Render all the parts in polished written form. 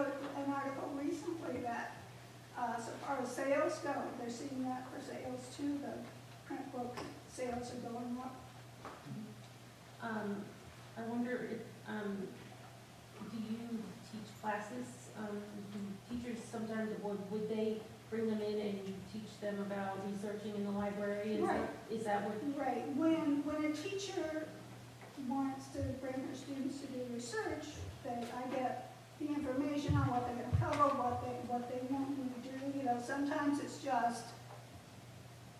an article recently that, so far as sales go, they're seeing that for sales too, the print book sales are going up. I wonder if, do you teach classes? Do teachers sometimes, would they bring them in and you teach them about researching in the library? Right. Is that what? Right, when a teacher wants to bring her students to do research, I get the information on what they're gonna cover, what they want me to do, you know, sometimes it's just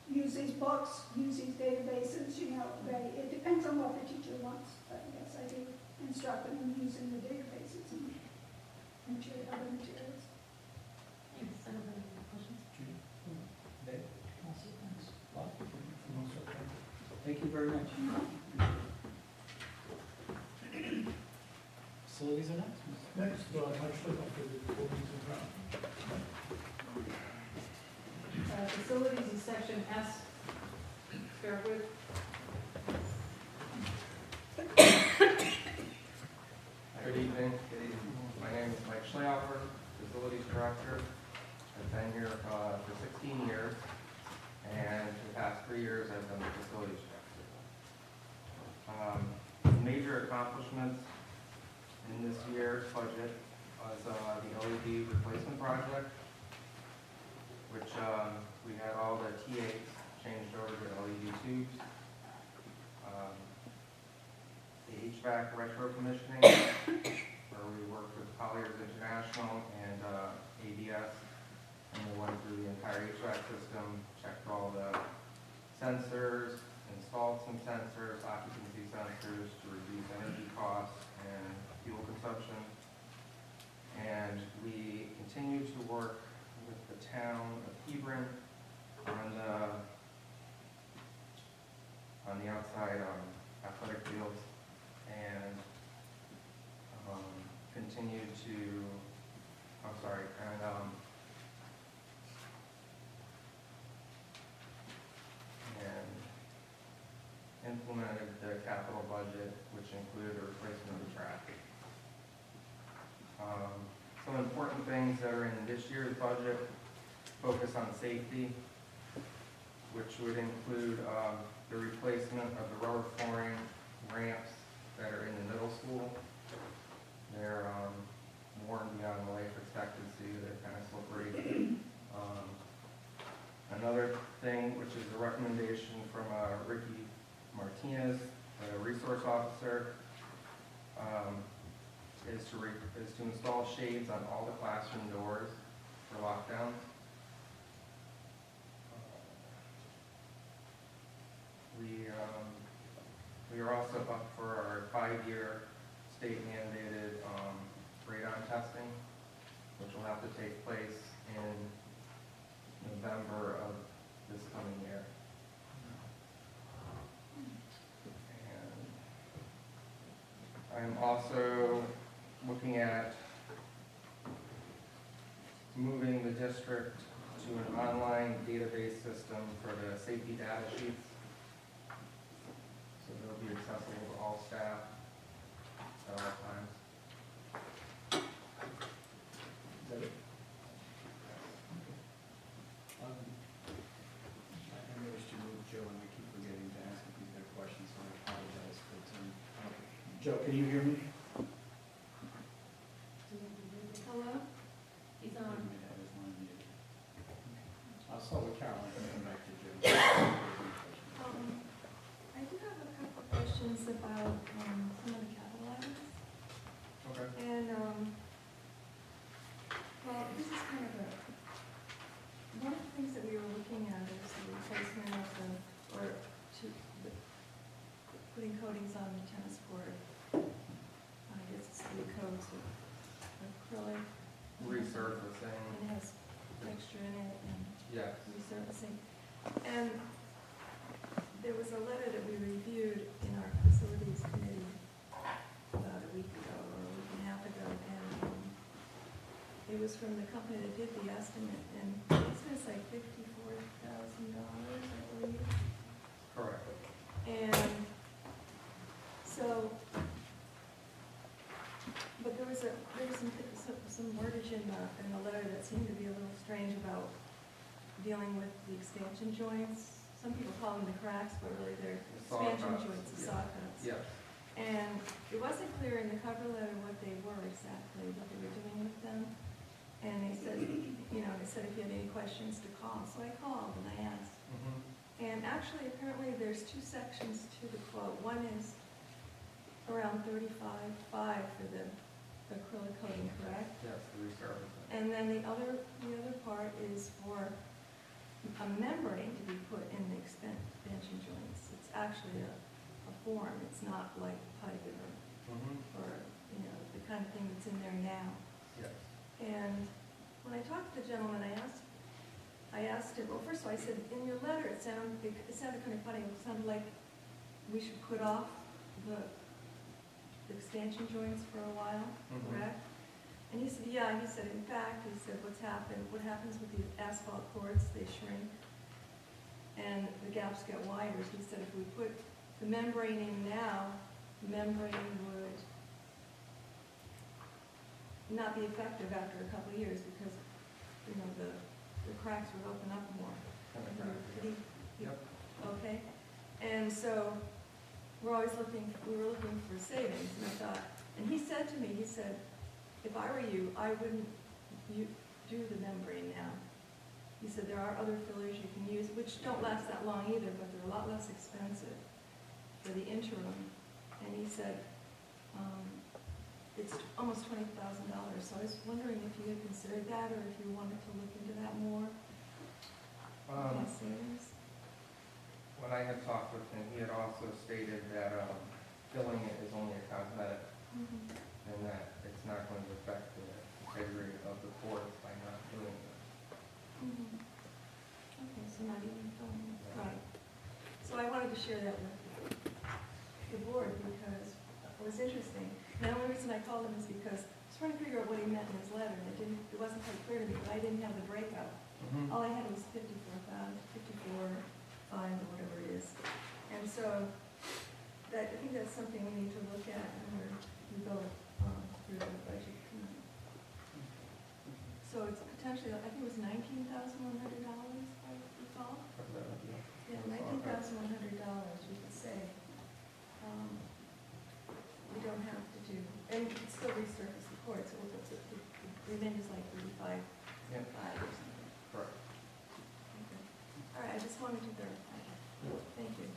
use these books, use these databases, you know, it depends on what the teacher wants, but yes, I do instruct them in using the databases and other materials. Thanks. I don't have any more questions. Dave? Thanks. Bob? Thank you very much. Facilities announcements. Next, actually, I'll give you the buildings and grounds. Facilities is section S, Fairwood. Good evening. My name is Mike Schlehofer, Facilities Director. I've been here for 16 years, and for the past 3 years I've been the Facilities Director. Major accomplishments in this year's budget was the LED replacement project, which we had all the T8s changed over to LED tubes. The HVAC retro commissioning, where we worked with Colliers International and ABS, and we went through the entire HVAC system, checked all the sensors, installed some sensors, occupancy sensors to reduce energy costs and fuel consumption. And we continue to work with the town of Hebron on the outside athletic fields, and continue to, and implemented the capital budget, which included the replacement of the track. Some important things that are in this year's budget focus on safety, which would include the replacement of the rubber flooring ramps that are in the middle school. They're worn beyond the life expectancy. They're kind of slippery. Another thing, which is a recommendation from Ricky Martinez, the resource officer, is to install shades on all the classroom doors for lockdown. We are also up for our 5-year state mandated radon testing, which will have to take place in November of this coming year. And I'm also looking at moving the district to an online database system for the safety data sheets. So they'll be accessible to all staff at all times. Is that it? I noticed you moved Joe, and I keep forgetting to ask if you've got questions, so I apologize. But, Joe, can you hear me? Hello? He's on. I'll start with Caroline and come back to Joe. I do have a couple of questions about some of the capital items. Okay. And, well, this is kind of one of the things that we were looking at is the replacement of putting coatings on the tennis court. I guess it's the coats of acrylic. Resurfacing. And it has texture in it and Yes. resurfacing. And there was a letter that we reviewed in our facilities committee about a week ago or a week and a half ago, and it was from the company that did the estimate, and it says like $54,000, I believe. Correct. And so, but there was some wordage in the letter that seemed to be a little strange about dealing with the expansion joints. Some people call them the cracks, but really they're Saw expansion cuts, joints, the yeah. saw cuts. Yes. And it wasn't clear in the cover letter what they were exactly, what they were doing with them. And they said, they said if you had any questions to call. So I called and I asked. Mhm. And actually, apparently, there's two sections to the quote. One is around $35.5 for the acrylic coating, correct? Yes, the resurfacing. And then the other part is for a membrane to be put in the expansion joints. It's actually a form. It's not like pipe or the kind of thing that's in there now. Yes. And when I talked to the gentleman, I asked him, well, first of all, I said, in your letter, it sounded kind of funny. It sounded like we should put off the expansion joints for a while, Mhm. correct? And he said, yeah, he said, in fact, he said, what happens with the asphalt cords, they shrink, and the gaps get wider. He said, if we put the membrane in now, the membrane would not be effective after a couple of years because, the cracks would open up more. And the crack, Did yeah. he- Yep. Okay, and so we were looking for savings, and I thought, and he said to me, he said, if I were you, I wouldn't do the membrane now. He said, there are other fillers you can use, which don't last that long either, but they're a lot less expensive for the interim. And he said, it's almost $20,000, so I was wondering if you had considered that, or if you wanted to look into that more. Cost savings? When I had talked with him, he had also stated that filling it is only a cosmetic Mhm. and that it's not going to affect the integrity of the cords by not doing it. Mhm. Okay, so not even filling it. Right. So I wanted to share that with the board because it was interesting. The only reason I called him is because I was trying to figure out what he meant in his letter, and it wasn't quite clear to me, but I didn't have the breakout. Mhm. All I had was 54.5 or whatever it is. And so I think that's something we need to look at when we go through the budget. So it's potentially, I think it was $19,100, I recall. Cover that up, yeah. Yeah, $19,100 we could save. We don't have to do, and we could still resurface the court, so the remainder is like 35.5 Yeah, or something. correct. Okay. All right, I just wanted to verify that. Thank you.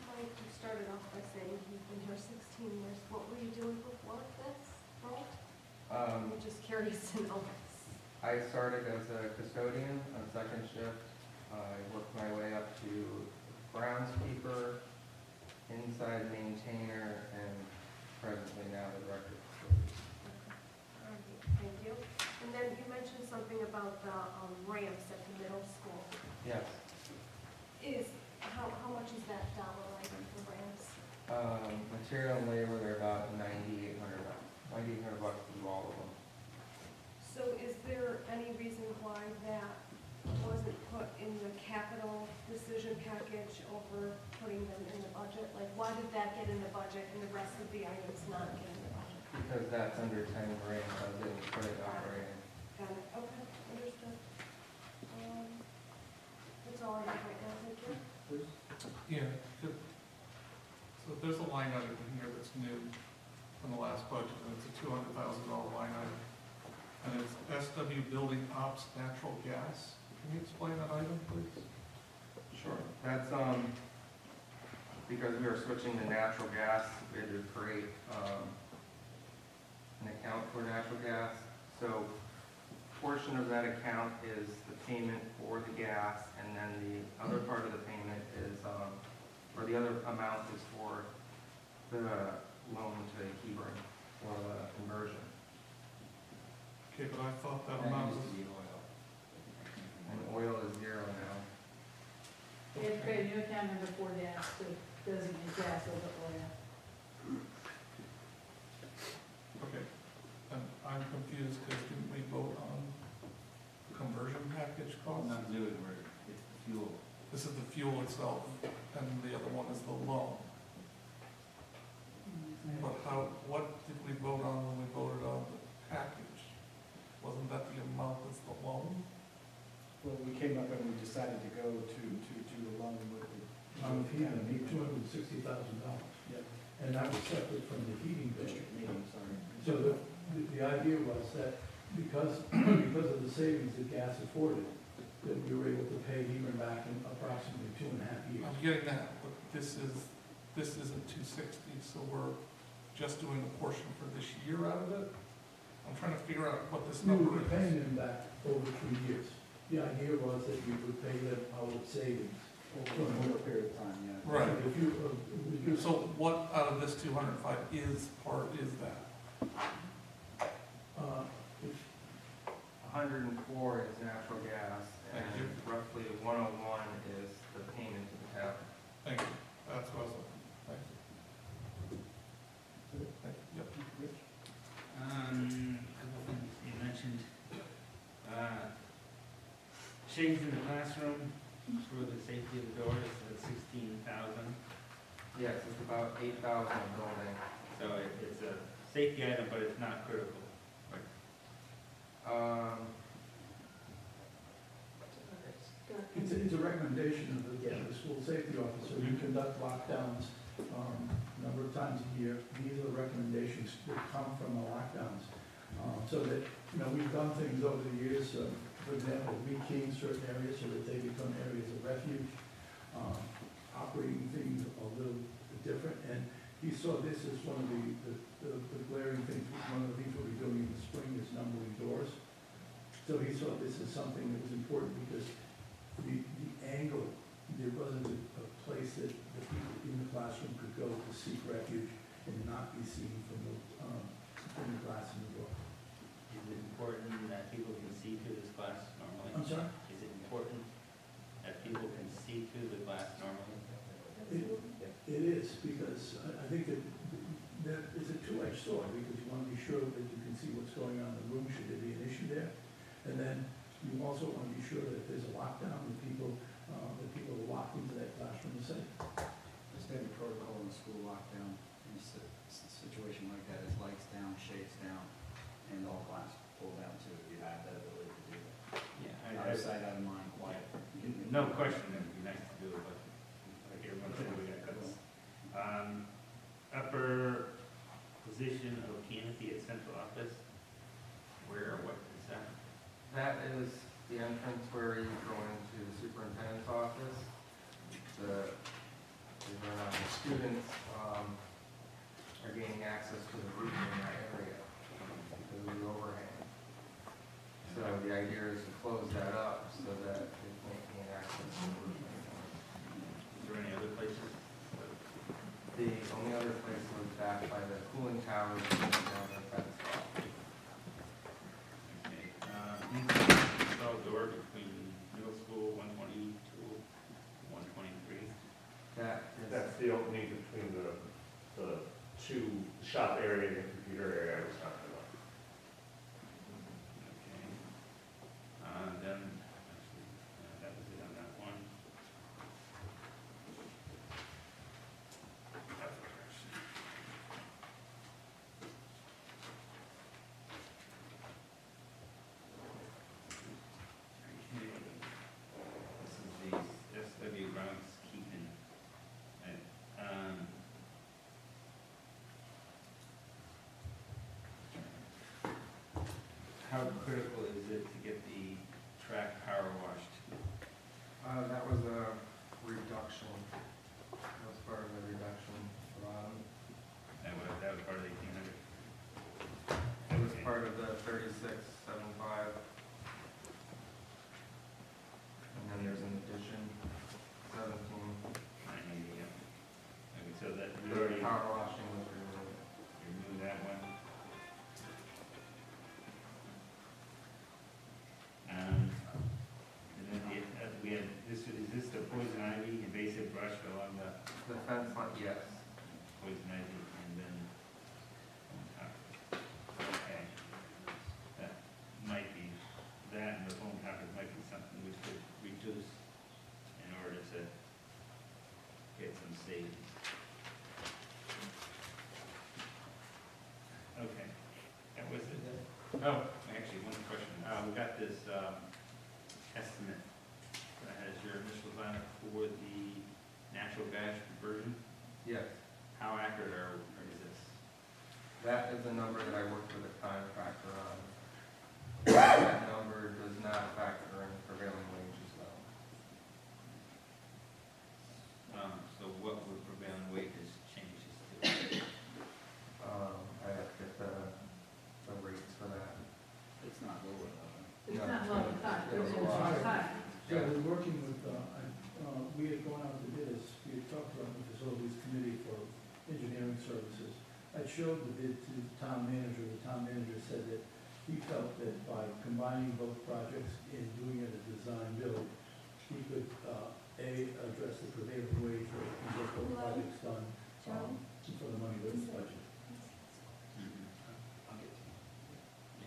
Mike, you started off by saying you've been here 16 years. What were you doing before this role? I'm just curious to know. I started as a custodian on second shift. I worked my way up to groundskeeper, inside maintainer, and presently now the director of facilities. All right, thank you. And then you mentioned something about the ramps at the middle school. Yes. How much is that dollar item for ramps? Material and labor, they're about $9,800. $9,800 to do all of them. So is there any reason why that wasn't put in the capital decision package over putting them in the budget? Like, why did that get in the budget and the rest of the items not get in the budget? Because that's under 10 grand, so I didn't put it operating. Got it, okay, understood. That's all I have right now, thank you. Yeah, so there's a line item in here that's new from the last budget, and it's a $200,000 line item. And it's SW Building Ops Natural Gas. Can you explain that item, please? Sure. That's, because we are switching to natural gas, we had to create, an account for natural gas. So portion of that account is the payment for the gas, and then the other part of the payment is, or the other amount is for the loan to Hebron for the conversion. Okay, but I thought that That amount used was, to be oil. And oil is zero now. We have to create a new account number for that, to designate gas over oil. okay. And I'm confused because didn't we vote on the conversion package cost? Not to do it, it's the fuel. This is the fuel itself, and the other one is the loan. them $260,000. Yep. And that was separate from the heating bill. District meeting, sorry. So the idea was that because of the savings that gas afforded, that we were able to pay Hebron back in approximately 2.5 years. I'm getting that, but this isn't 260, so we're just doing a portion for this year out of it. I'm trying to figure out what this We number were is. paying them back over 3 years. The idea was that we would pay them out of savings. Over a period of time, yeah. Right. If you, So what out of this 205 is that? if 104 is natural gas, and Thank you. roughly 101 is the payment to the tap. Thank you, that's what I was looking, thank you. Thank you, yep. Couple things you mentioned. Shades in the classroom for the safety of the doors, that's 16,000. Yes, it's about 8,000 a building. So it's a safety item, but it's not critical. It's a recommendation of the school safety officer. We conduct lockdowns a number of times a year. These are the recommendations that come from the lockdowns. So that, we've done things over the years, for example, rekeying certain areas so that they become areas of refuge, operating things a little different. And he saw this as one of the glaring things. One of the things we'll be doing in the spring is numbering doors. So he saw this as something that was important because the angle, there wasn't a place that the people in the classroom could go to seek refuge and not be seen from the glass in the door. Is it important that people can see through this glass normally? I'm sorry? Is it important that people can see through the glass normally? It is, because I think that there is a two-edged sword, because you want to be sure that you can see what's going on in the room, should there be an issue there. And then you also want to be sure that if there's a lockdown, that people are locked into that classroom and safe. The standard protocol in school lockdown, in a situation like that, is lights down, shades down, and all glass pulled down too, if you have that ability to do that. Yeah, Out of sight, out of mind, quiet. no question, it would be nice to do it, but like everyone said, we got cuts. Upper position of canopy at central office, what is that? That is the entrance where you go into the superintendent's office. The students are gaining access to the roof in that area because of the overhang. So the idea is to close that up so that they can't gain access to the roof anymore. Is there any other places? The only other place was back by the cooling towers down the fence off. Okay, install door between middle school 120 to 123. That is. That's the opening between the two shop area and the computer area I was talking about. Okay. Then, actually, that was it on that one. Okay. This is the SW groundskeeping. Right. How critical is it to get the track power washed? That was a reduction. That was part of the reduction. That was part of the 1,800. It was part of the 3675. And then there's an addition, 17. 980, yeah. Okay, so that, you The already power washing was removed. removed that one. And then we had, is this the poison ivy, invasive brush along the The fence line, yes. poison ivy, and then, okay. That might be, that and the phone topic might be something we could reduce in order to get some savings. Okay, that was it. Oh, actually, one question. We got this estimate that has your initials on it for the natural gas version? Yes, How accurate is this? that is a number that I worked with a contractor on. That number does not factor in prevailing wages though. So what would prevailing wages changes to? I have to get the rates for that. It's not lower though. It's No, not it's low, not. it's high, It's it's high. high. Yeah, we're working with, we had gone out to bid, we had talked about the facilities committee for engineering services. I showed the bid to the town manager. The town manager said that he felt that by combining both projects and doing it a design build, he could, address the prevailing wage rate and get both projects done, for the money that was budgeted. I'll get to you.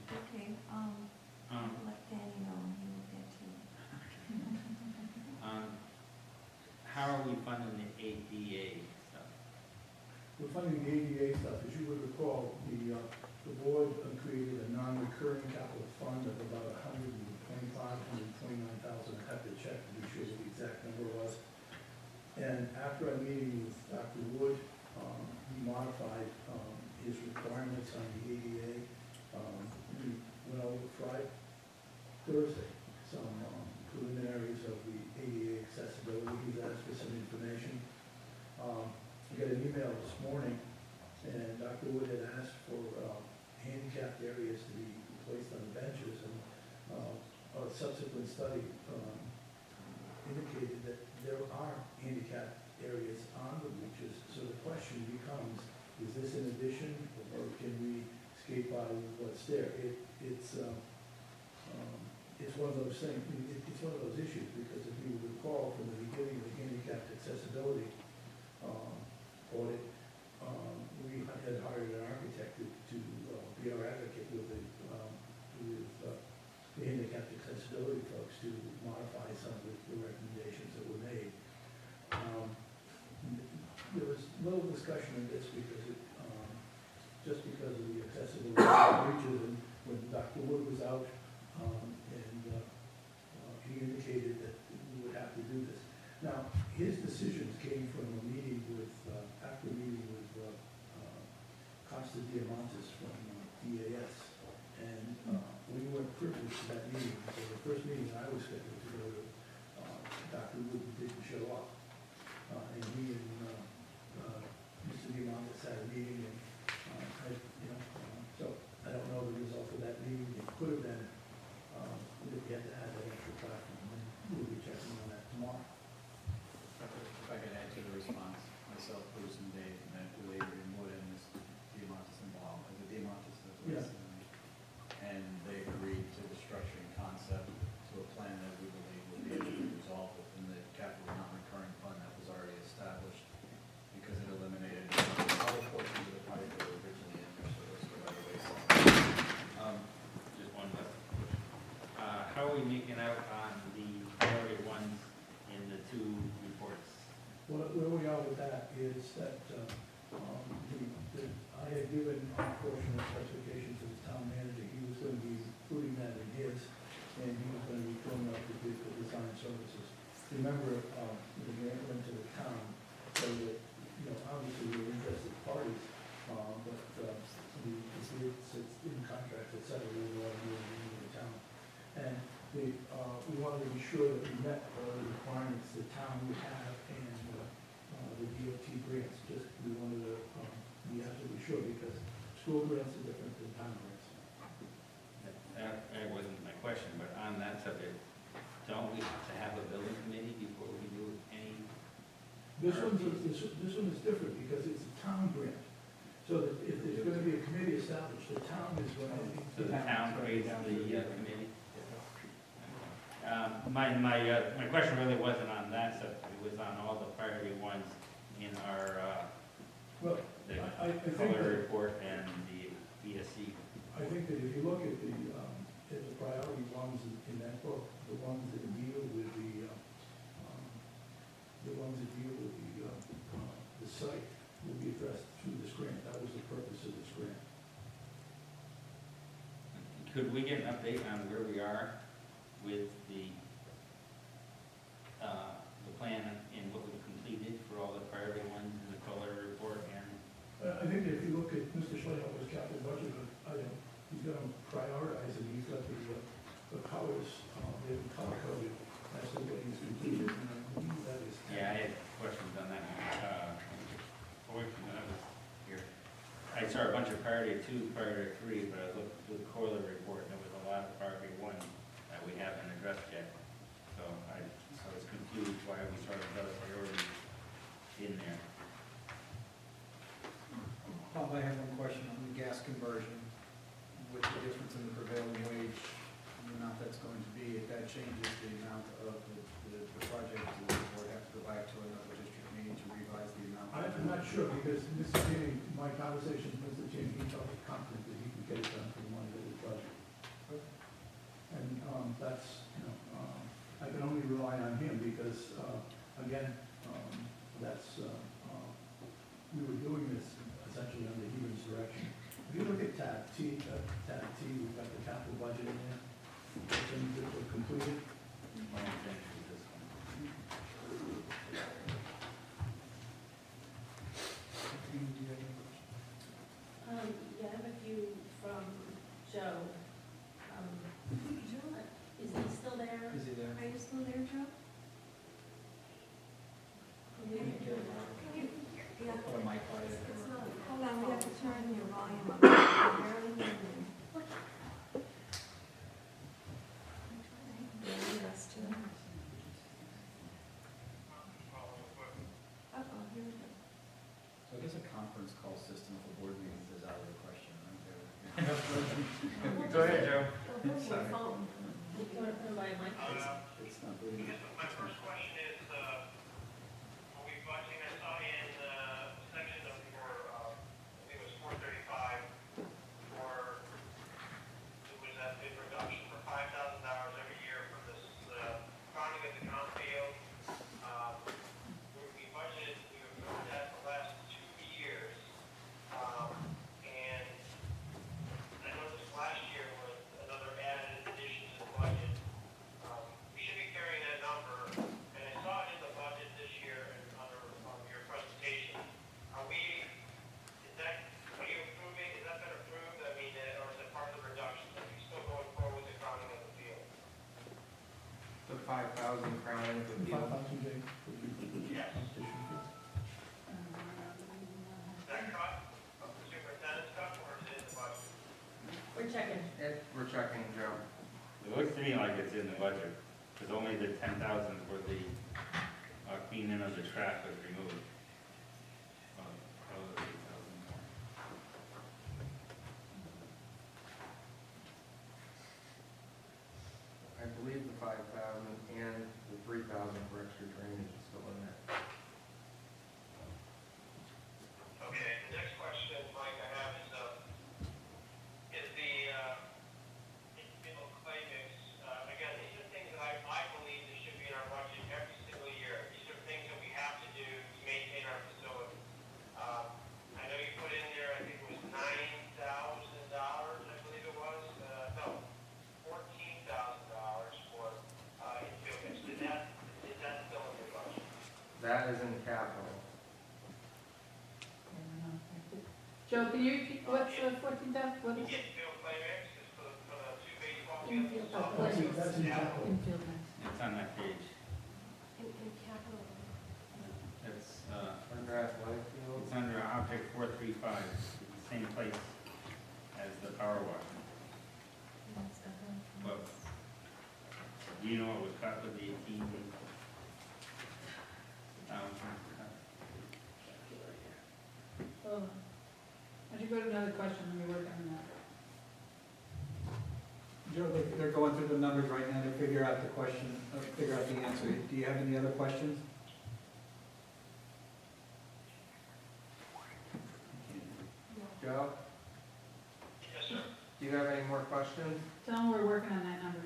Okay, let Danny know, and he will get to you. How are we funding the ADA stuff? We're funding the ADA stuff. As you would recall, the board created a non-recurring capital fund of about $129,000. I have to check to be sure what the exact number was. And after our meeting with Dr. Wood, he modified his requirements on the ADA. We went over Thursday, some preliminaries of the ADA accessibility. He's asked for some information. I got an email this morning, and Dr. Wood had asked for handicapped areas to be placed on the benches, and a subsequent study indicated that there are handicapped areas on the beaches. So the question becomes, is this in addition, or can we skate by what's there? It's one of those things, it's one of those issues, because if you recall from the beginning of the handicapped accessibility audit, we had hired an architect to be our advocate with the handicapped accessibility folks to modify some of the recommendations that were made. There was little discussion on this because just because of the accessibility breaches, and when Dr. Wood was out, he indicated that we would have to do this. Now, his decisions came from a meeting with, after a meeting with Costa Diamantis from DAS, and we weren't privileged to that meeting. So the first meeting I was scheduled to go to, Dr. Wood didn't show up, and he and Mr. Diamantis had a meeting, and so I don't know the result of that meeting. It could have been that we had to add that extra platform, and we'll be checking on that tomorrow. If I could add to the response, myself, Bruce, and Dave met with Adrian Wood and Mr. Diamantis involved, as a Diamantis, that's what Yeah. it's, and they agreed to the structuring concept to a plan that we believe will be able to be resolved within the capital non-recurring fund that was already established, because it eliminated other portions of the project that were originally in there, so those go by the wayside. Just one last question. How are we making out on the priority ones in the two reports? Where we are with that is that I had given a portion of specification to the town manager. He was going to be including that in his, and he was going to be filling out the bid for design services. Remember, the grant went to the town, so that, obviously we're interested parties, but the bid sits in contracts, et cetera, we want to do it in the town. And we wanted to be sure that we met all the requirements the town would have and the DOT grants. Just, we wanted to be absolutely sure, because school grants are different than town grants. That wasn't my question, but on that subject, don't we have to have a building committee before we do any? This one is different because it's a town grant. So that if there's going to be a committee established, the town is going to. So the town creates the committee? My question really wasn't on that subject, it was on all the priority ones in our, Well, the I think color that, report and the ESC. I think that if you look at the priority ones in that book, the ones that deal with the site will be addressed through this grant. That was the purpose of this grant. Could we get an update on where we are with the plan and what we've completed for all the priority ones? prioritize, and he's got the colors, they've been color coded as to what he's completed, and I believe that is. Yeah, I had questions on that. Fortunately, I was here. I saw a bunch of priority 2, priority 3, but I looked through the corollary report, and there was a lot of priority 1 that we haven't addressed yet. So I was confused why we started other priorities in there. Bob, I have one question on the gas conversion. With the difference in the prevailing wage, and the amount that's going to be, if that changes the amount of the project, will the board have to go back to another district meeting to revise the amount? I'm not sure, because Mr. Cheney, my conversation with Mr. Cheney, he felt confident that he could get it done for the money that was budgeted. And, that's, I can only rely on him, because, again, that's, we were doing this essentially under Even's direction. If you look at tab T, we've got the capital budget in there, things that were completed. My intention is this one. Yeah, I have a few from Joe. Is he still there? Is he there? Are you still there, Joe? Yeah. Or am I quiet? It's not, hold on, we have to turn your volume up. I barely hear you. Yes, too. Uh-oh, here we go. So I guess a conference call system for board meetings is out of the question, right? Go ahead, Joe. Oh, put your phone. You want to put it by a mic? It's not really. My first question is, are we budgeting, I saw in the section of for, I think it was 435, for, it was that big reduction for $5,000 every year for this, founding of the ground field. We budgeted, we approved that the last 2 years. And I noticed last year was another added addition to the budget. We should be carrying that number, and I saw it in the budget this year and under your presentation. Are we, are you approving, is that been approved? I mean, or is it part of the reduction? Are we still going forward with the crowning of the field? The 5,000 crowning of the field. 5,000 J. Yes. Competition fee. Is that cut of the superintendent's cut, or is it in the budget? We're checking. We're checking, Joe. It looks to me like it's in the budget, because only the 10,000 for the cleaning of the track was removed. Probably 8,000 more. I believe the 5,000 and the 3,000 for extra drainage is still in there. Okay, the next question, Mike, I have is the infield clay mix, again, these are things that I believe that should be in our budget every single year. These are things that we have to do to maintain our facility. I know you put in there, I think it was $9,000, I believe it was, no, $14,000 for infield mix. Is that still in your budget? That is in capital. Joe, can you repeat, what's the 14,000, what is it? Infield clay mix is for the 2 baseball Infield, fields. oh, That's in- that's in Yeah. capital. Infield mix. It's on that page. In capital. It's, Under athletic field. it's under object 435, it's the same place as the power wash. But, do you know what was cut with the 18,000? Oh. Why don't you go to another question, let me work on that. Joe, they're going through the numbers right now to figure out the question, figure out the answer. Do you have any other questions? Joe, Yes, sir. do you have any more questions? Tell them we're working on that number,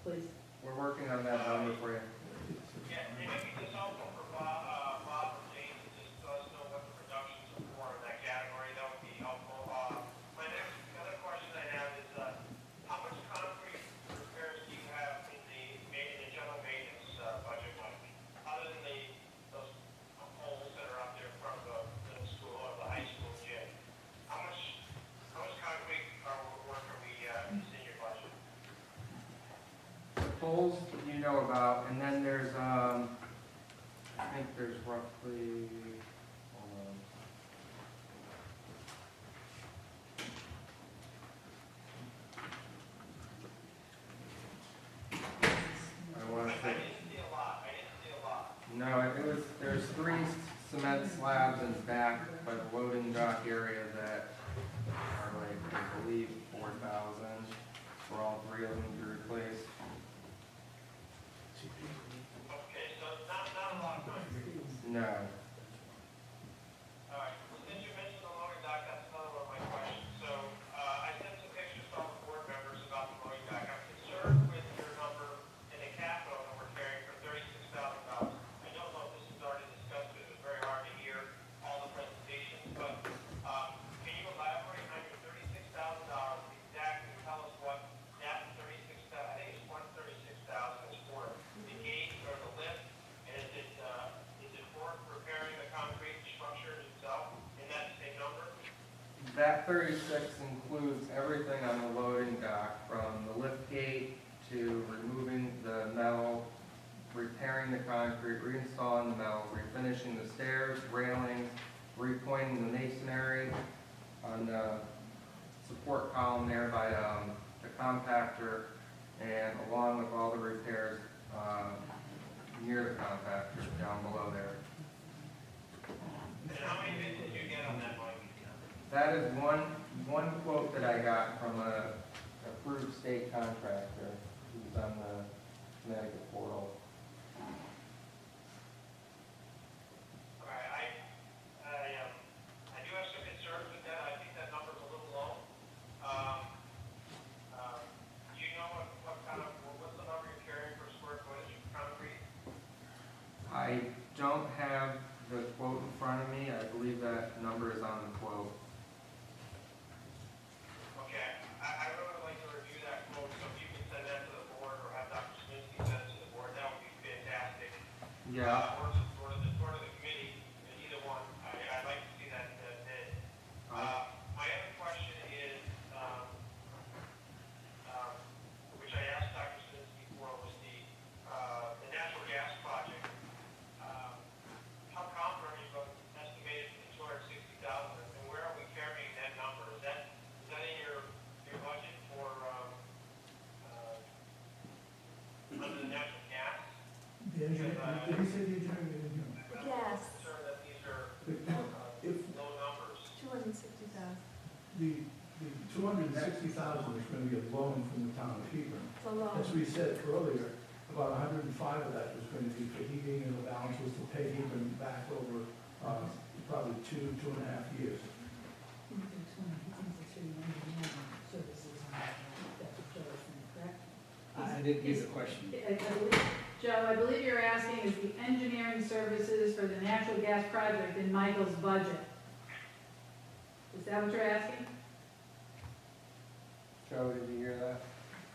please. We're working on that number for you. Yeah, and maybe just also for Bob or James, just let us know what the reductions are for in that category, that would be helpful. My next, other question I have is, how much concrete repairs do you have in the general maintenance budget, Mike? Other than those poles that are out there in front of the middle school or the high school gym? How much concrete work are we insinuating poles you know about, and then there's, I think there's roughly, hold on. I want to I say, didn't see a lot, I didn't see a lot. no, it was, there's 3 cement slabs in back by the loading dock area that are like, I believe, 4,000, for all 3 of them to be replaced. Okay, so not a lot of concrete. No. All right, well, since you mentioned the loading dock, that's another one of my questions. So, I sent some pictures to all the board members about the loading dock. I'm concerned with your number in the capital that we're carrying for $36,000. I don't know if this is already discussed, because it was very hard to hear all the presentations, but, can you elaborate on your $36,000, exactly tell us what that 36,000, I think it's 136,000 is for the gate or the lift, and is it for repairing the concrete structure itself, in that same number? That 36 includes everything on the loading dock, from the lift gate to removing the metal, repairing the concrete, reinstalling the metal, refinishing the stairs, railings, repointing the masonry on the support column there by the compactor, and along with all the repairs near the compactor down below there. And how many bids did you get on that, Mike? That is one quote that I got from a approved state contractor who's on the Connecticut portal. All right, I do have some concerns with that. I think that number's a little low. Do you know what's the number you're carrying for square footage of concrete? I don't have the quote in front of me. I believe that number is on the quote. Okay, I really would like to review that quote, so if you can send that to the board, or have Dr. Sminsky send it to the board, that would be fantastic. Yeah. Or to the committee, either one. I'd like to see that bid. My other question is, which I asked Dr. Sminsky for, was the natural gas project. How confident are you about estimated for the 260,000, and where are we carrying that number? Is that in your budget for, under the natural gas? The engineer, did he say the engineer? Yes. I'm concerned that these are If low numbers. 260,000. the 260,000 is going to be a loan from the town of Hebron. It's a loan. As we said earlier, about 105 of that was going to be for heating, and the balance was to pay Hebron back over probably 2.5 years. I didn't get the question. Joe, I believe you're asking, is the engineering services for the natural gas project in Michael's budget? Is that what you're asking? Joe, did you hear that?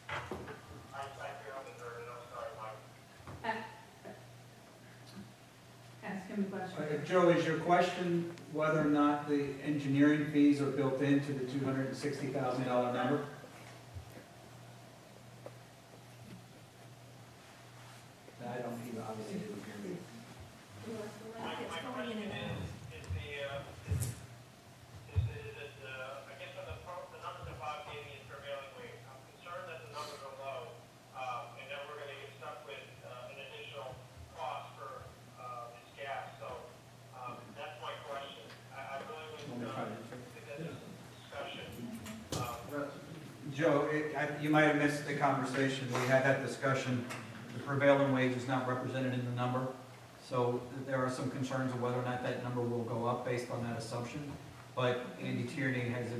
I barely heard it, I'm sorry, Mike. Ask him the question. Joe, is your question whether or not the engineering fees are built into the $260,000 number? I don't, he obviously didn't hear me. My It's going question in and out. is it, I guess on the numbers that Bob gave me is prevailing wage. I'm concerned that the numbers are low, and that we're gonna get stuck with, an additional cost for, this gas, so, that's my question. I really would, think that this discussion, Joe, you might have missed the conversation. We had that discussion. The prevailing wage is not represented in the number. So there are some concerns of whether or not that number will go up based on that assumption. But Andy Tierney has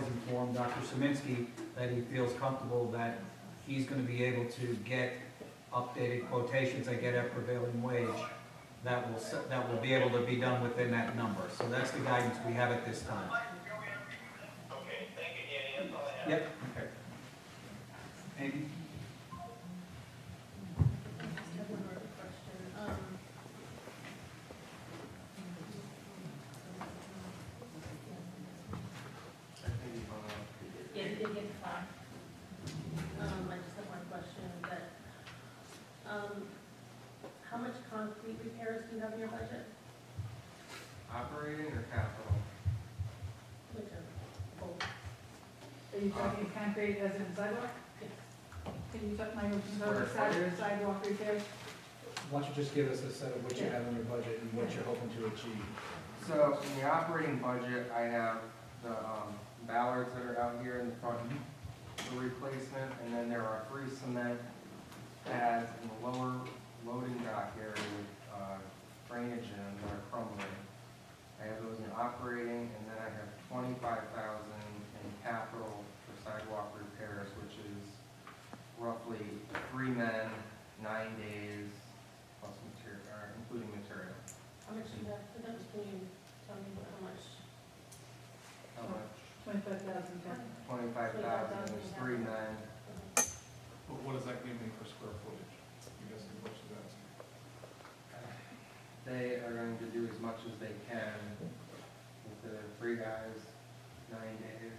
informed Dr. Szymanski that he feels comfortable that he's going to be able to get updated quotations that get at prevailing wage that will be able to be done within that number. So that's the guidance we have at this time. okay, thank you, Danny, that's all I have. Yep. Okay. Andy? Yeah, he did get the fine. I just have one question, that, How much concrete repairs do you have in your budget? Operating or capital? Whichever. Both. Are you talking concrete as in sidewalk? Yes. Can you talk, Michael, Square footage? sidewalk repairs? Why don't you just give us a set of what you have in your budget and what you're hoping to achieve? So in the operating budget, I have the ballards that are out here in the front, the replacement, and then there are 3 cement pads in the lower loading dock area with drainage in them that are crumbling. I have those in operating, and then I have 25,000 in capital for sidewalk repairs, which is roughly 3 men, 9 days, plus material, or including material. How much do you have for those? Can you tell me how much? How much? 25,000. 25,000 is 3 men. But what does that give me for square footage? You guys can push that. They are going to do as much as they can with the 3 guys, 9 days.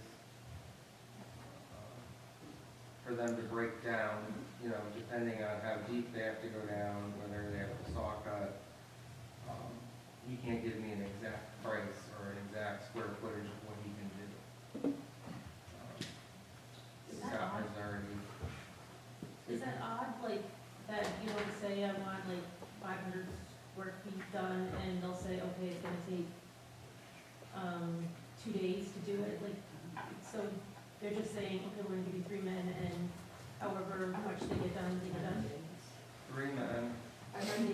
For them to break down, you know, depending on how deep they have to go down, whether they have to saw cut. He can't give me an exact price or an exact square footage of what he can do. Scott has already. Is that odd, like, that you don't say I want like 500 square feet done, and they'll say, okay, it's gonna take, 2 days to do it, like, so they're just saying, okay, we're gonna give you 3 men, and however much they get done, they get done. 3 men.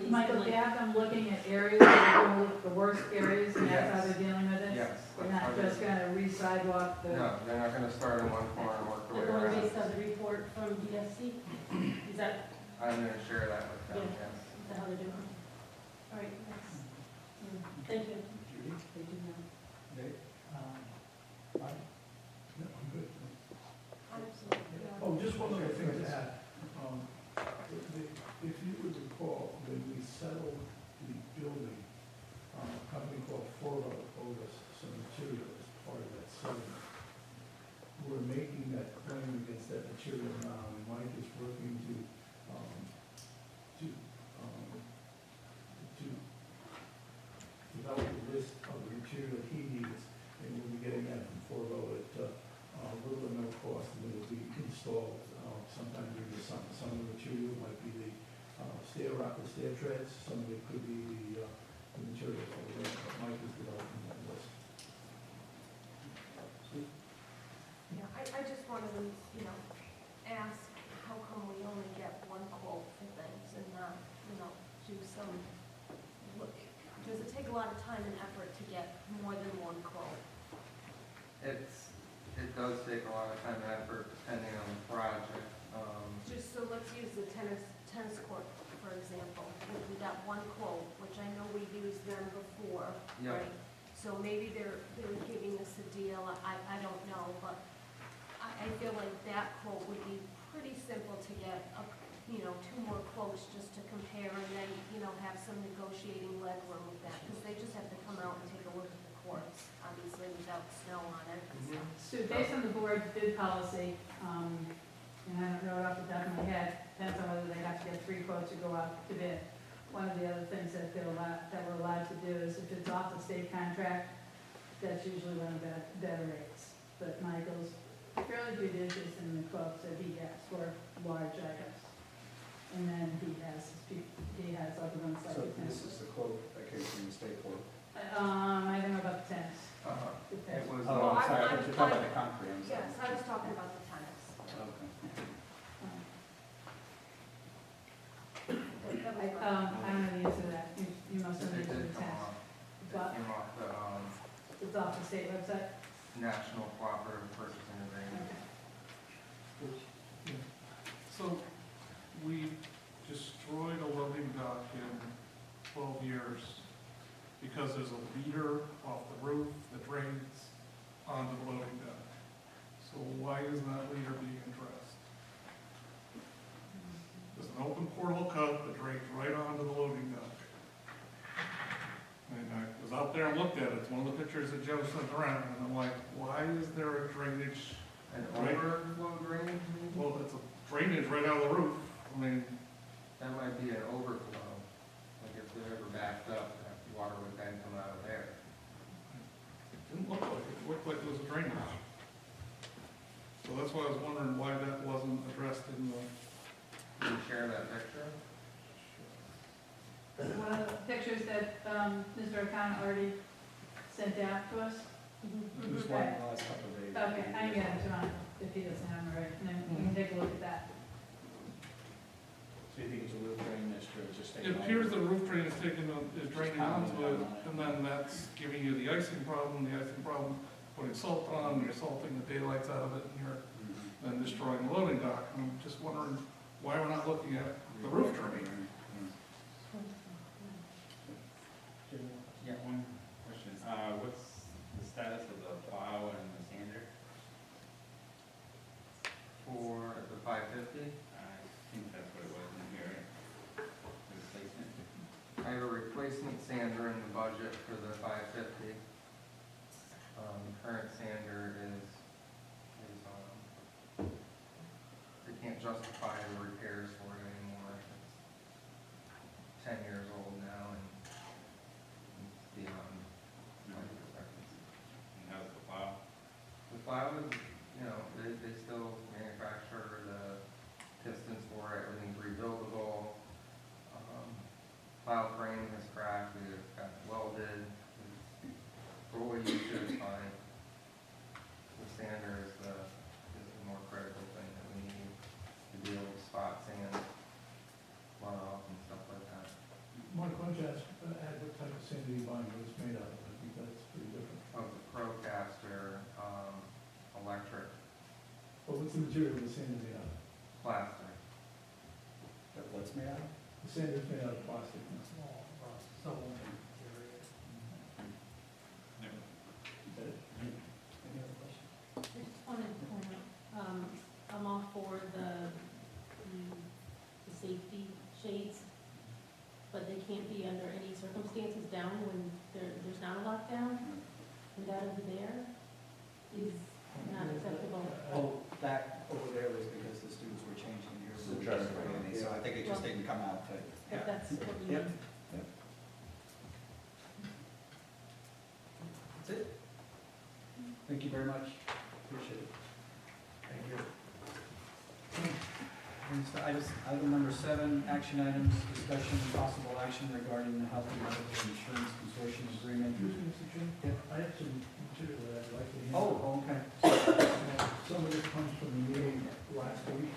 Michael, you have them looking at areas, that are gonna look the worst areas, and that's how Yes. they're dealing with it? Yes. We're not just gonna re-sidewalk the. No, they're not gonna start in one corner and work their way They're going around. based on the report from DFC, is that, I'm gonna share that with them, Yeah. yes. is that how they're doing? All right, thanks. Thank you. Judy? Dave? No, I'm good. Absolutely. Oh, just one other thing to add. If you would recall, when we settled the building, a company called Forvo owed us some material as part of that settlement. We're making that claim against that material now, and Mike is working to develop a list of the material he needs, and we'll be getting that from Forvo at little or no cost, and it'll be installed sometime during the summer. Some of the material might be the stair treads, some of it could be the material for the rest, but Mike is developing that list. Yeah, I just wanted to, ask how come we only get 1 quote for things and not, do some, does it take a lot of time and effort to get more than 1 quote? It does take a lot of time and effort depending on the project. Just so let's use the tennis court, for example. We got 1 quote, which I know we used them before, Yep. right? So maybe they're giving us a deal, I don't know, but I feel like that quote would be pretty simple to get, 2 more quotes just to compare and then, have some negotiating legwork with that, because they just have to come out and take a look at the courts, obviously without snow on it. So based on the board's bid policy, and I don't know it off the top of my head, depends on whether they have to get 3 quotes or go out to bid. One of the other things that we're allowed to do is if it's off the state contract, that's usually one of the better rates. But Michael's fairly judicious in the quotes that he gets for large items. And then he has other ones like So the tennis. this is the quote that came from the state court. I don't know about the tennis. The It tennis. was, Oh, I'm sorry, I thought you were talking about the concrete, I'm sorry. Yes, I was talking about the tennis. Okay. I don't know the answer to that. You must know the it answer to did the come tennis. off, But it came off the it's off the state website. National Cooperative Purchasing Agreement. Okay. So, we destroyed a loading dock in 12 years because there's a leader off the roof that drains onto the loading dock. So why isn't that leader being addressed? There's an open portal cut that drains right onto the loading dock. And I was out there and looked at it, it's one of the pictures that Joe sent around, and I'm like, why is there a drainage? An Right. overflow drainage? Well, it's a drainage right out of the roof. I mean, That might be an overflow, like if it ever backed up, that water would then come out of there. Didn't look like it, it looked like it was a drainage. So that's why I was wondering why that wasn't addressed in the, Can you share that picture? One of the pictures that, Mr. O'Connor already sent out to us. It was one in the last couple of days. Okay, I can get it to him if he doesn't have it right, and then we can take a look at that. So you think it's a roof drain that's just it taking? appears the roof drain is is draining onto it, and then that's giving you the icing problem, putting salt on, you're salting the daylights out of it, and you're then destroying the loading dock. I'm just wondering why we're not looking at the roof drain. Yeah, one question. What's the status of the plow and the sander? For the 550, I think that's what it was in here, right? Replacement. I have a replacement sander in the budget for the 550. The current sander they can't justify the repairs for it anymore. It's 10 years old now and it's beyond life expectancy. And how's the plow? The plow is, they still manufacture the pistons for it, everything's rebuildable. Plow frame has cracked, we've got it welded, for what we use it, it's fine. The sander is the more critical thing that we need to be able to spot sand, run off and stuff like that. Mike, why don't you ask, what type of sander you buying, what it's made out of? I think that's pretty different. Of the Procaster, electric What's the material of the sander made out of? plastic. That what's made out of? The sander's made out of plastic. Any other questions? I just wanted to point out, I'm all for the safety shades, but they can't be under any circumstances down when there's not a lockdown. And that over there is not acceptable. Oh, that over there was because the students were changing here. It's a dress code. So I think it just didn't come out, but, But yeah. that's what we Yep. need. That's it. Thank you very much. Appreciate it. Thank you. Item number 7, action items, discussion and possible action regarding the Health and Medical Insurance Consortium Agreement. Excuse me, Mr. Chairman? Yeah. I have some material that I'd like to hand. Oh, okay. Some of it comes from the meeting last week,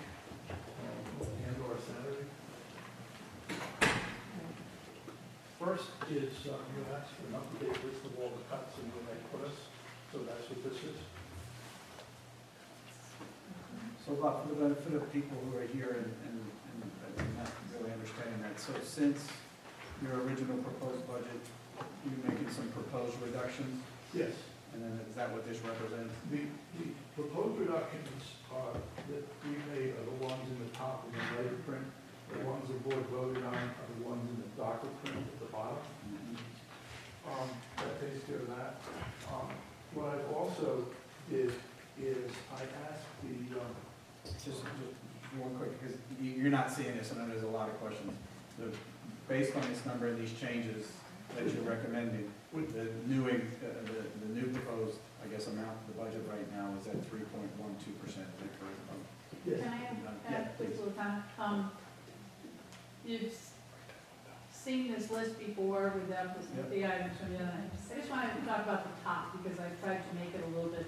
and/or Saturday. First is, you asked for an up-to-date list of all the cuts and where they put us, so that's what this is. So Bob, for the benefit of people who are here and not really understanding that, so since your original proposed budget, you're making some proposed reductions, Yes. and then is that what this represents? The proposed reductions are, that we made are the ones in the top in the lighter print. The ones the board voted on are the ones in the darker print at the bottom. That takes care of that. What I've also did is I asked Just one quick, because you're not seeing this, and I know there's a lot of questions. Based on this number and these changes that you're recommending, the new proposed, I guess, amount of the budget right now is at 3.12%. Yes. Can I Yeah, add please. a little comment? You've seen this list before without the items from the other night. I just wanted to talk about the top because I tried to make it a little bit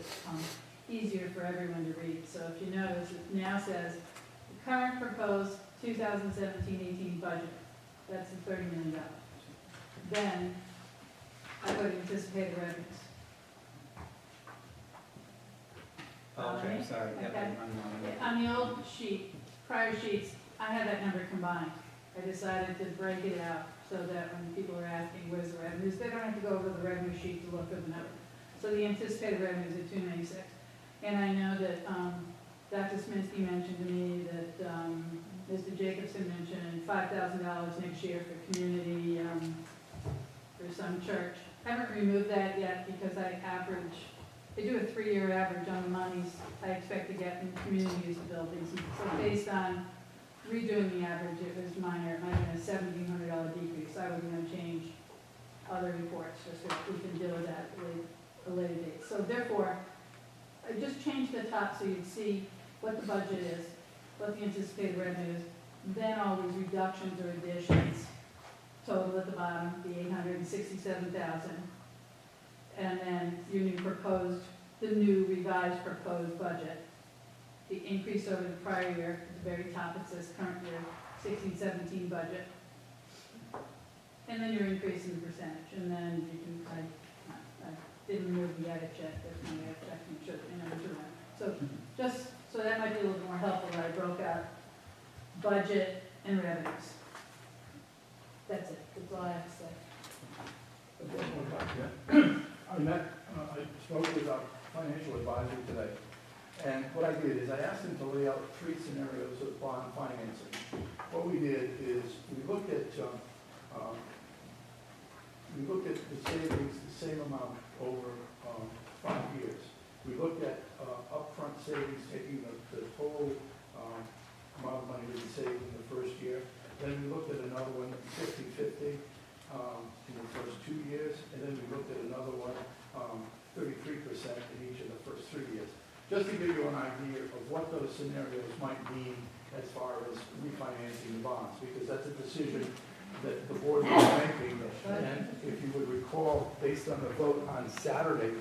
easier for everyone to read. So if you notice, it now says, the current proposed 2017-18 budget, that's the $30 million. Then I put anticipated revenues. Okay, I'm sorry. Yeah, Okay. I'm On the old sheet, prior sheets, I had that number combined. I decided to break it out so that when people are asking where's the revenues, they don't have to go over the revenue sheet to look for the number. So the anticipated revenues are 296. And I know that Dr. Sminsky mentioned to me that Mr. Jacobson mentioned $5,000 next year for community, for some church. I haven't removed that yet because I do a 3-year average on the monies I expect to get in community use buildings. So based on redoing the average, it was minor, it might have been a $1,700 decrease. I wasn't gonna change other reports, just so we can deal with that at a later date. So therefore, I just changed the top so you'd see what the budget is, what the anticipated revenue is, then all these reductions or additions, total at the bottom, the $867,000. And then your new proposed, the new revised proposed budget. The increase over the prior year, at the very top, it says current year, 16-17 budget. And then your increase in the percentage, and then you can, I didn't remove the edit check, there's my edit check, make sure that you know what you're doing. So just, so that might be a little bit more helpful, that I broke out budget and revenues. That's it, that's all I have to say. I met, I spoke with our financial advisor today, and what I did is I asked him to lay out 3 scenarios of bond financing. What we did is we looked at the savings, the same amount over 5 years. We looked at upfront savings, taking the total amount of money that we saved in the first year. Then we looked at another one, 50-50, in the first 2 years, and then we looked at another one, 33% in each of the first 3 years. Just to give you an idea of what those scenarios might mean as far as refinancing the bonds, because that's a decision that the board was making. And if you would recall, based on the vote on Saturday,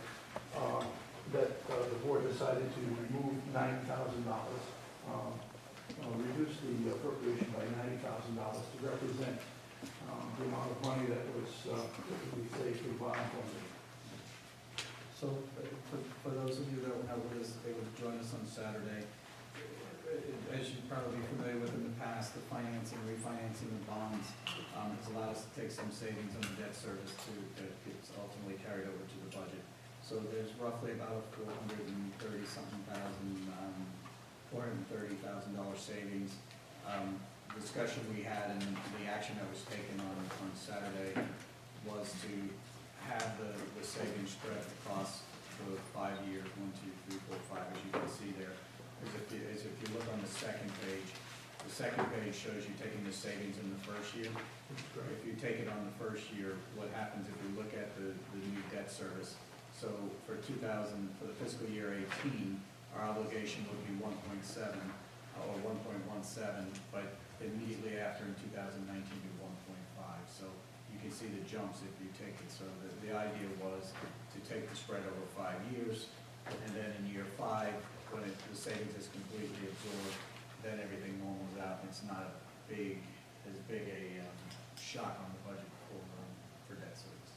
that the board decided to remove $90,000, reduce the appropriation by $90,000 to represent the amount of money that was typically saved through bond funding. So for those of you that were not with us, able to join us on Saturday, as you're probably familiar with in the past, the financing, refinancing of bonds has allowed us to take some savings on the debt service that gets ultimately carried over to the budget. So there's roughly about $430,000 savings. Discussion we had and the action that was taken on Saturday was to have the savings spread across the 5 years, 1, 2, 3, 4, 5, as you can see there. As if you look on the second page shows you taking the savings in the first year. If you take it on the first year, what happens if you look at the new debt service? So for the fiscal year 18, our obligation would be 1.7 or 1.17, but immediately after in 2019 be 1.5. So you can see the jumps if you take it. So the idea was to take the spread over 5 years, and then in year 5, when the savings is completely absorbed, then everything normals out. It's not as big a shock on the budget for debt service.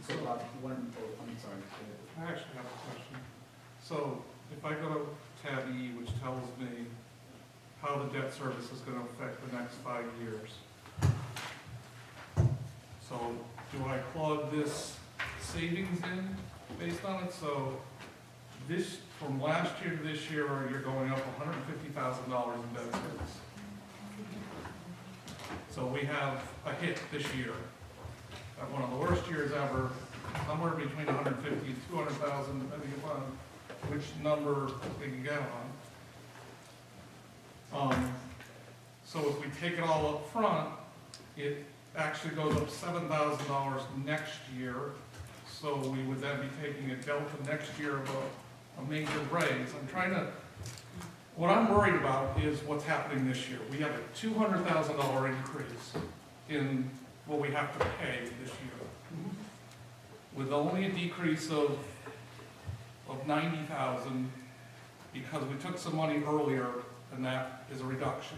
So I'm sorry. I actually have a question. So if I go to tab E, which tells me how the debt service is going to affect the next 5 years. So do I plug this savings in based on it? So this, from last year to this year, you're going up $150,000 in debt service. So we have a hit this year. At one of the worst years ever, somewhere between 150 and 200,000, depending upon which number we can get on. So if we take it all up front, it actually goes up $7,000 next year. So we would then be taking a delta next year of a major raise. What I'm worried about is what's happening this year. We have a $200,000 increase in what we have to pay this year, with only a decrease of 90,000 because we took some money earlier, and that is a reduction.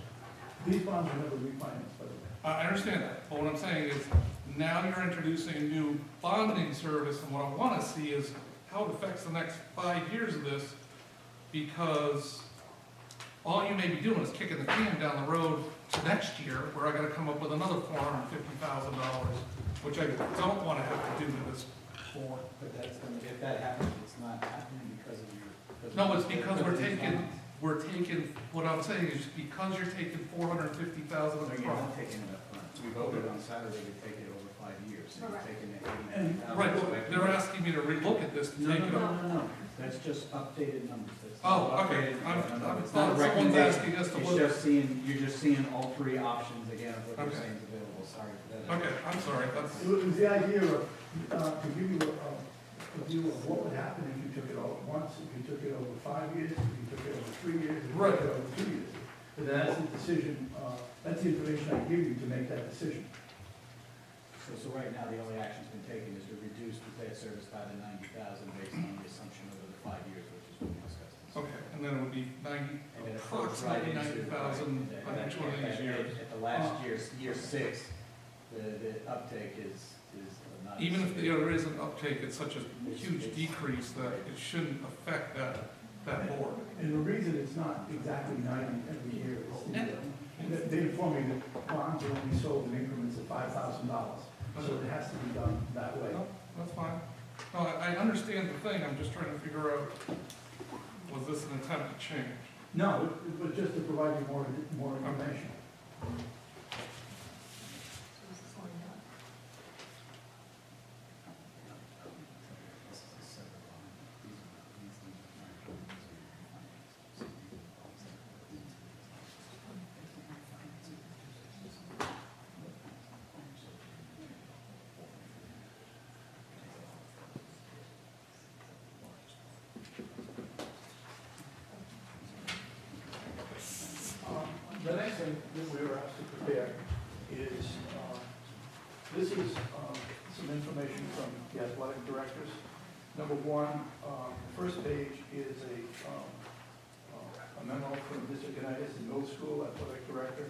These bonds are never refinanced, by the way. I understand that, but what I'm saying is now you're introducing a new bonding service, and what I want to see is how it affects the next 5 years of this, because all you may be doing is kicking the can down the road to next year, where I got to come up with another $450,000, which I don't want to have to do to this for. But that's gonna, if that happens, it's not happening because of your. No, it's because we're taking, what I'm saying is because you're taking $450,000 No, up you're front. not taking it up front. We voted on Saturday to take it over 5 years, and you're Correct. taking it Right, 89,000. but they're asking me to relook at this to No, take no, it no, up. no, no. That's just updated numbers. That's Oh, not okay. updated I'm, number. I'm, It's not a someone's recommendation. asking us to It's look. just seeing, you're just seeing all three options again of what you're Okay. saying is available. Sorry for that. Okay, I'm sorry, that's, It was the idea of, to give you a view of what would happen if you took it all at once, if you took it over 5 years, if you took it over 3 years, if you Right. took it over 2 years. But that's the decision, that's the information I give you to make that decision. So right now, the only action's been taken is to reduce the debt service by the 90,000 based on the assumption over the 5 years, which is what we discussed. okay, and then it would be 90, And then it flows right approximately into- 90,000 right, on and each one of at- these years. At the last year's, year 6, the uptake is not. Even if there is an uptake, it's such a huge decrease that it shouldn't affect that board. And the reason it's not exactly 90 every year is they informed me that bonds are only sold in increments of $5,000. So it has to be done that way. No, that's fine. No, I understand the thing, I'm just trying to figure out, was this an attempt to change? No, it was just to provide you more information. The next thing that we were asked to prepare is, this is some information from the athletic directors. Number one, the first page is a memo from Mr. Canitas, the middle school athletic director.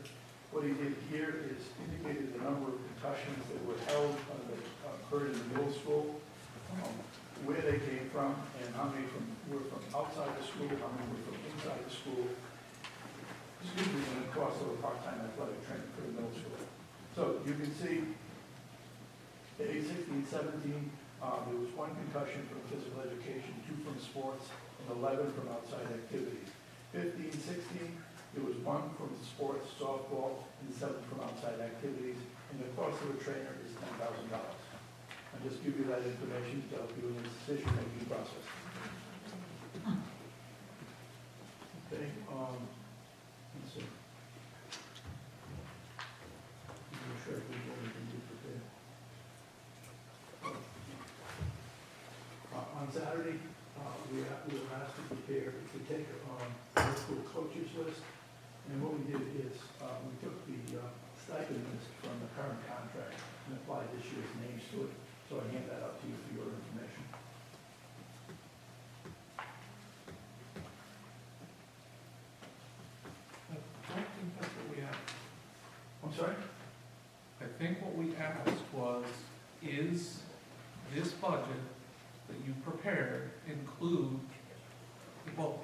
What he did here is indicated the number of concussions that were held, that occurred in the middle school, where they came from, and how many were from outside the school, how many were from inside the school. Excuse me, and the cost of a part-time athletic training for the middle school. So you can see, at age 16, 17, there was 1 concussion from physical education, 2 from sports, and 11 from outside activities. 15, 16, there was 1 from sports, softball, and 7 from outside activities, and the cost of a trainer is $10,000. I'll just give you that information to help you in the decision-making process. Okay, let's see. I'm not sure if we've already been prepared. On Saturday, we were asked to prepare, to take high school coaches list, and what we did is, we took the stipend list from the current contract and applied this year's names to it, so I hand that out to you for your information. I don't think that's what we asked. I'm sorry? I think what we asked was, is this budget that you prepared include, well,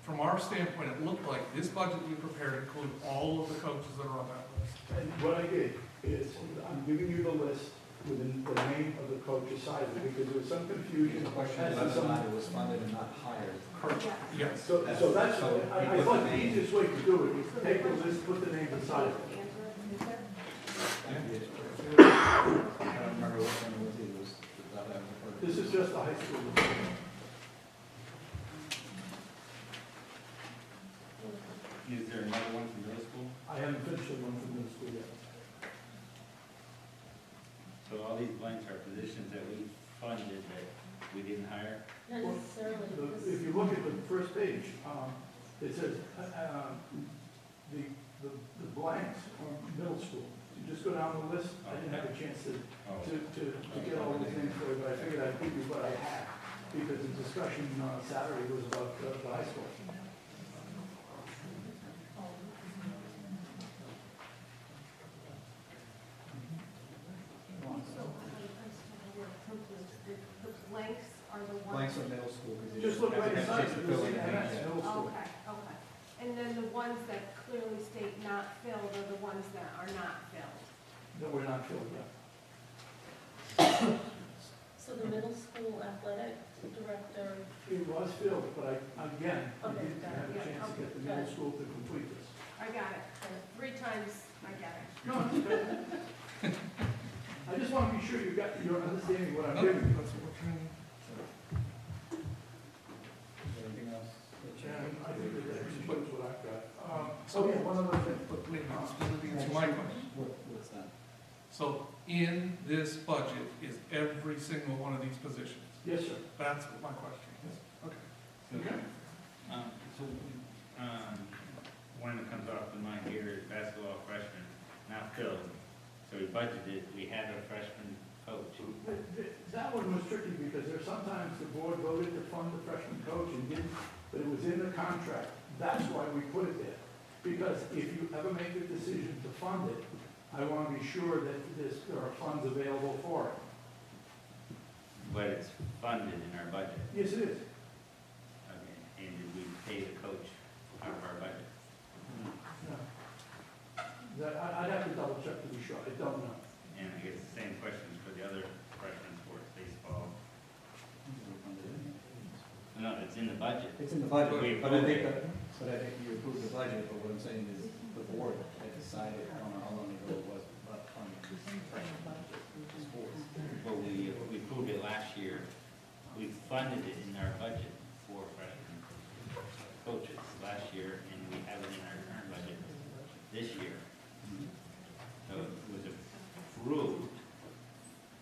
from our standpoint, it looked like this budget you prepared include all of the coaches that are on that list. And what I did is, I'm giving you the list with the name of the coach aside, because there was some confusion. The question as is to whether or some- not it was funded and not hired. Yes. So that's, So I we put thought the the name. easiest way to do it is take the list, put the name beside it. I don't remember which one it was, it was without having heard. This is just the high school. Is there another one from middle school? I haven't finished the one from middle school yet. So all these blanks are positions that we funded that we didn't hire? Not necessarily, because. If you look at the first page, it says, the blanks are middle school. You just go down the list, I didn't have a chance to get all these names for you, but I figured I'd give you what I had, because the discussion on Saturday was about the high school. The blanks are the ones. Blanks on middle school, because Just look right have a inside, chance to you'll fill see in the MS, names. middle school. Okay, okay. And then the ones that clearly state not filled are the ones that are not filled. That we're not filled yet. So the middle school athletic director, It was filled, but again, I Okay, didn't got have a it. chance to get the Got middle it. school to complete this. I got it. 3 times, I got it. No, it's good. I just want to be sure you're understanding what I'm No, giving you. that's what we're trying. one other thing. But wait, answer my question. What's that? So in this budget is every single one of these positions? Yes, sir. That's what my question is. Okay. Okay. One that comes off the mind here is basketball freshman, not filled. So we budgeted, we had a freshman coach. That one was tricky because there's sometimes the board voted to fund the freshman coach and didn't, but it was in the contract. That's why we put it there. Because if you ever make the decision to fund it, I want to be sure that there are funds available for it. But it's funded in our budget. Yes, it is. Okay, and did we pay the coach out of our budget? No. I'd have to double check to be sure. I don't know. And I guess the same questions for the other freshman sports, baseball. No, it's in the budget. It's in the budget, We but I approved think, it. you approved the budget, but what I'm saying is the board had decided, I don't know how long ago it was, about funding sports. But we approved it last year. We funded it in our budget for freshman coaches last year, and we have it in our current budget this year. So it was approved.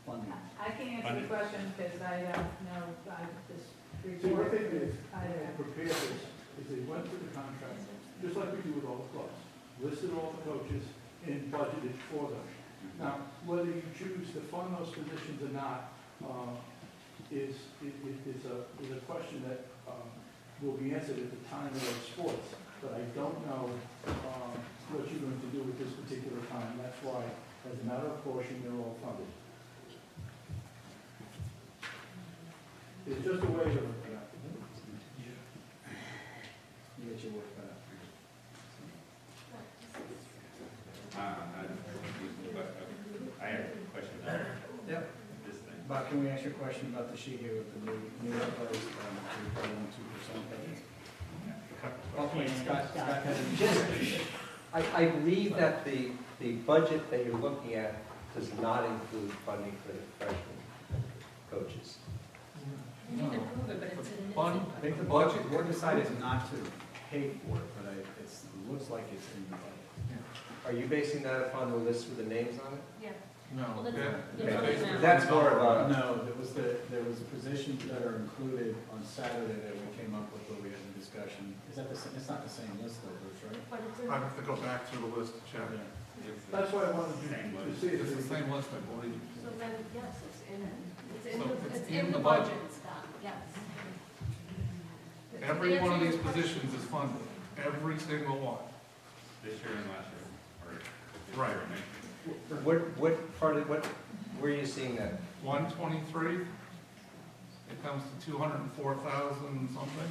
Funding. I can't answer the question because I don't know, I just See, what report. they did, I they prepared this, is they went through the contract, just like we do with all the clubs, listed all the coaches and budgeted for them. Now, whether you choose to fund those positions or not, is a question that, will be answered at the time of those sports. But I don't know, what you're going to do with this particular time. That's why, as a matter of portion, they're all funded. It's just a way of, You get your work cut out. I have a question about Yep. this thing. Bob, can we ask you a question about the sheet here with the new proposed, 2% pay? Okay, Scott has I believe that the budget that you're looking at does not include funding for the freshman coaches. You need to prove it, but it's in the Fund, I think the budget, board decided not to pay for it, but it looks like it's in the budget. Are you basing that upon the list with the names on it? Yeah. no. Well, that's- that- that's based what on- That's more of a, No, there was positions that are included on Saturday that we came up with, where we had a discussion. Is that it's not the same list though, Bruce, right? But it's in, I have to go back through the list to check. that's why I wanted Same to list. see if It's the it's. same list, I believe. so then, yes, it's in, So it's in the budget. Scott, yes. Every one of these positions is funded, every single one. This year and last year, or this Right. year and next year. what part of, where are you seeing that? 123, it comes to 204,000 something,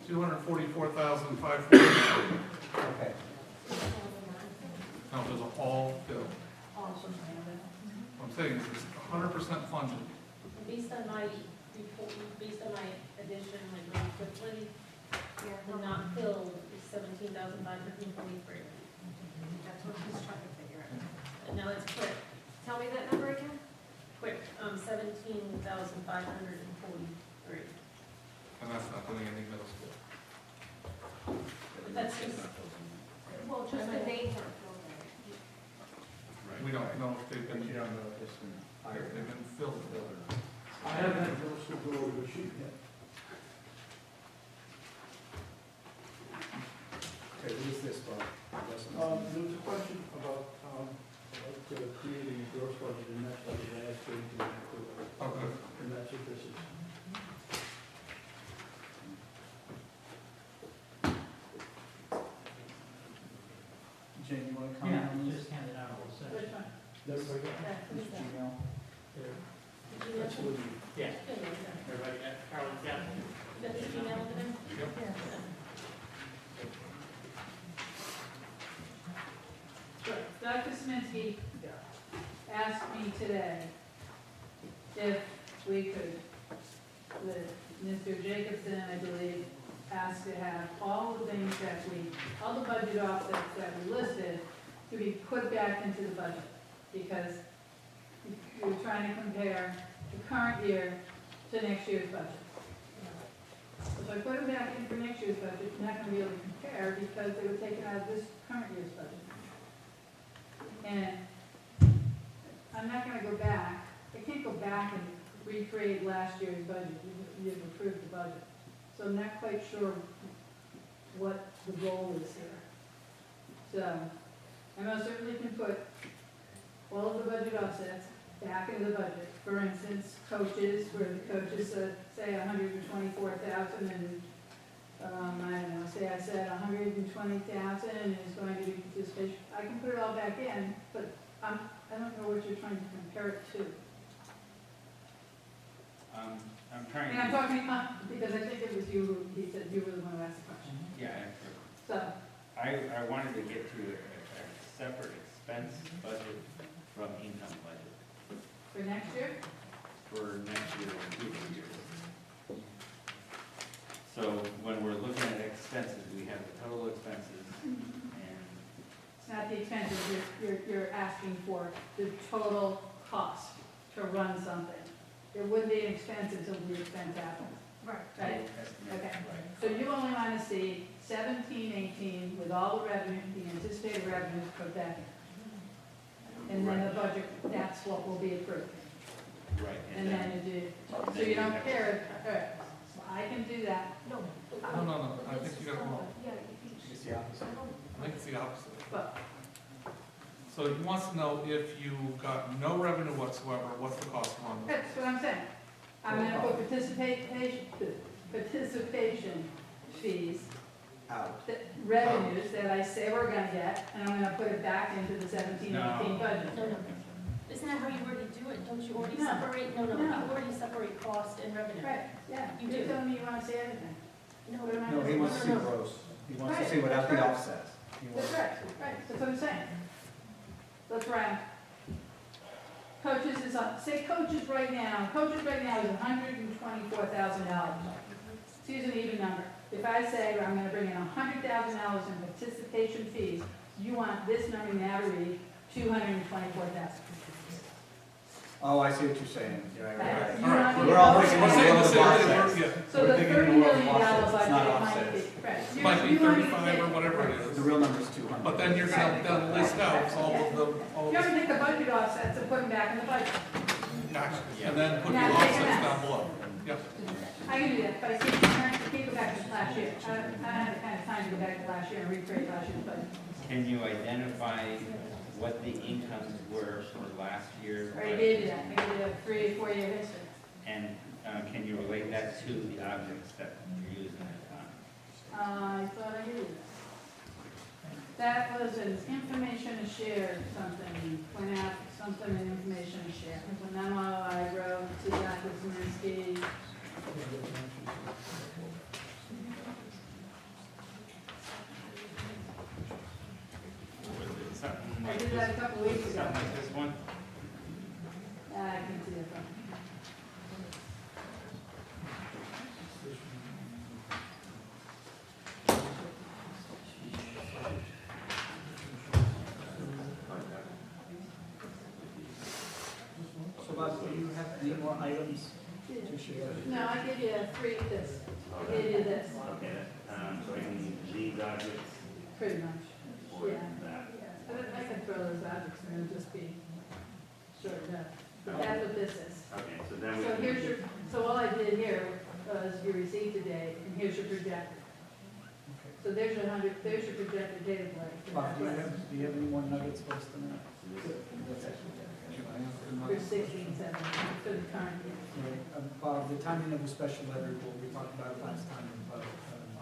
244,540. Okay. No, those are all filled. Awesome. What I'm saying is it's 100% funded. Based on my report, based on my addition, like really quickly, the not filled is 17,543. That's what he's trying to figure out. And now it's quick. Tell me that number again? Quick, 17,543. And that's not doing any middle school. But that's just, well, just the names aren't filled in. We don't know if they've But been, you don't know if it's been if hired. they've been filled. I haven't had a middle school go over the sheet yet. Okay, what is this, Bob? There was a question about creating a gross budget, and that's what I asked you to do. Okay. And that's what this is. Jane, you want to comment on this? Which one? That's right. This Gmail? That's what we. Yeah. Everybody got Carol's got it? That's the email over there? Sure. Dr. Sminsky asked me today if we could, with Mr. Jacobson, I believe, asked to have all the things that all the budget offsets that we listed to be put back into the budget. Because we were trying to compare the current year to next year's budget. So I put them back in for next year's budget, you're not gonna be able to compare because they were taken out of this current year's budget. And I'm not gonna go back, I can't go back and recreate last year's budget, you've approved the budget. So I'm not quite sure what the goal is here. So, I most certainly can put all of the budget offsets back into the budget. For instance, coaches, where the coaches say 124,000 and, I don't know, say I said 120,000 is going to be participation. I can put it all back in, but I don't know what you're trying to compare it to. I'm trying And I'm to, talking, because I think it was you who, he said you were the one who asked the question. yeah, So, I wanted to get to a separate expense budget from income budget for next year, for next year and future years. So when we're looking at expenses, we have the total expenses and, it's not the expenses, you're asking for the total cost to run something. It wouldn't be an expense until the expense happens, Right. right? estimate, Okay. right? So you only want to see 17, 18 with all the revenue, the anticipated revenues put back in. And then the budget, that's what will be approved. Right, And then you do, so you don't care, all right, so I can do that, No. No, I think you got it wrong. Yeah, It's the opposite. I think it's the opposite. but So he wants to know if you got no revenue whatsoever, what's the cost to run this? that's what I'm saying. I'm gonna put participation fees, Out. revenues that I say we're gonna get, and I'm gonna put it back into the 17, 18 budget. No, no. Isn't that how you already do it? Don't you already No. separate? No, No. you already separate cost and revenue. Right, yeah, You you're do. telling me you wanna see everything. No, What am I No, he missing? wants to see No, no. gross. He wants to Right, see without that's the right. offsets. He That's wants- right, that's what I'm saying. Let's round. Coaches is on, say coaches right now is $124,000. Let's use an even number. If I say I'm gonna bring in $100,000 in participation fees, you want this number now to read 224,000. Oh, I see what you're saying. Yeah, right, Right. right. You want me We're to- all We're thinking saying the of same thing, offsets. yeah. So We're the thinking $30 in the world of million offsets, it's budget not might offsets. be, right. It might be You want me to 35 or take- whatever it The is. real number's 200. But then you're gonna list out all of the, You have to take the budget offsets and put them back in the budget. gotcha, and then put the Now, take offsets that. down below. Yep. I can do that, but I can't go back to last year. I don't have the kind of time to go back to last year and recreate last year's budget. Can you identify what the incomes were for last year? I already gave you that, I gave you a 3 or 4 year history. And can you relate that to the objects that you're using it on? I thought I did. That was an information to share something, went out, something in information to share. It was a memo I wrote to Dr. Zelinski. Something I like did this, that a couple weeks ago. something like this one? I can see it from. So Bob, do you have any more items to share? No, I gave you 3 of this. I gave you this, Okay, so in these objects pretty much. or Yeah. that? But I can throw those objects and it'll just be shortened up. But that's what this is. Okay, so then we. So here's your, so all I did here was you received today, and here's your projected. So there's your projected data point. Bob, do you have any more nuggets for us tonight? For 16, 17, for the current year. Bob, the timing of the special levy, what we talked about last time, but,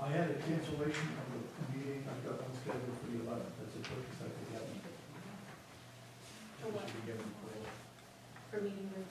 I had a cancellation of the meeting, I've got one scheduled for the 11th, that's the purpose I could have. For what? should we get them for? For meeting with,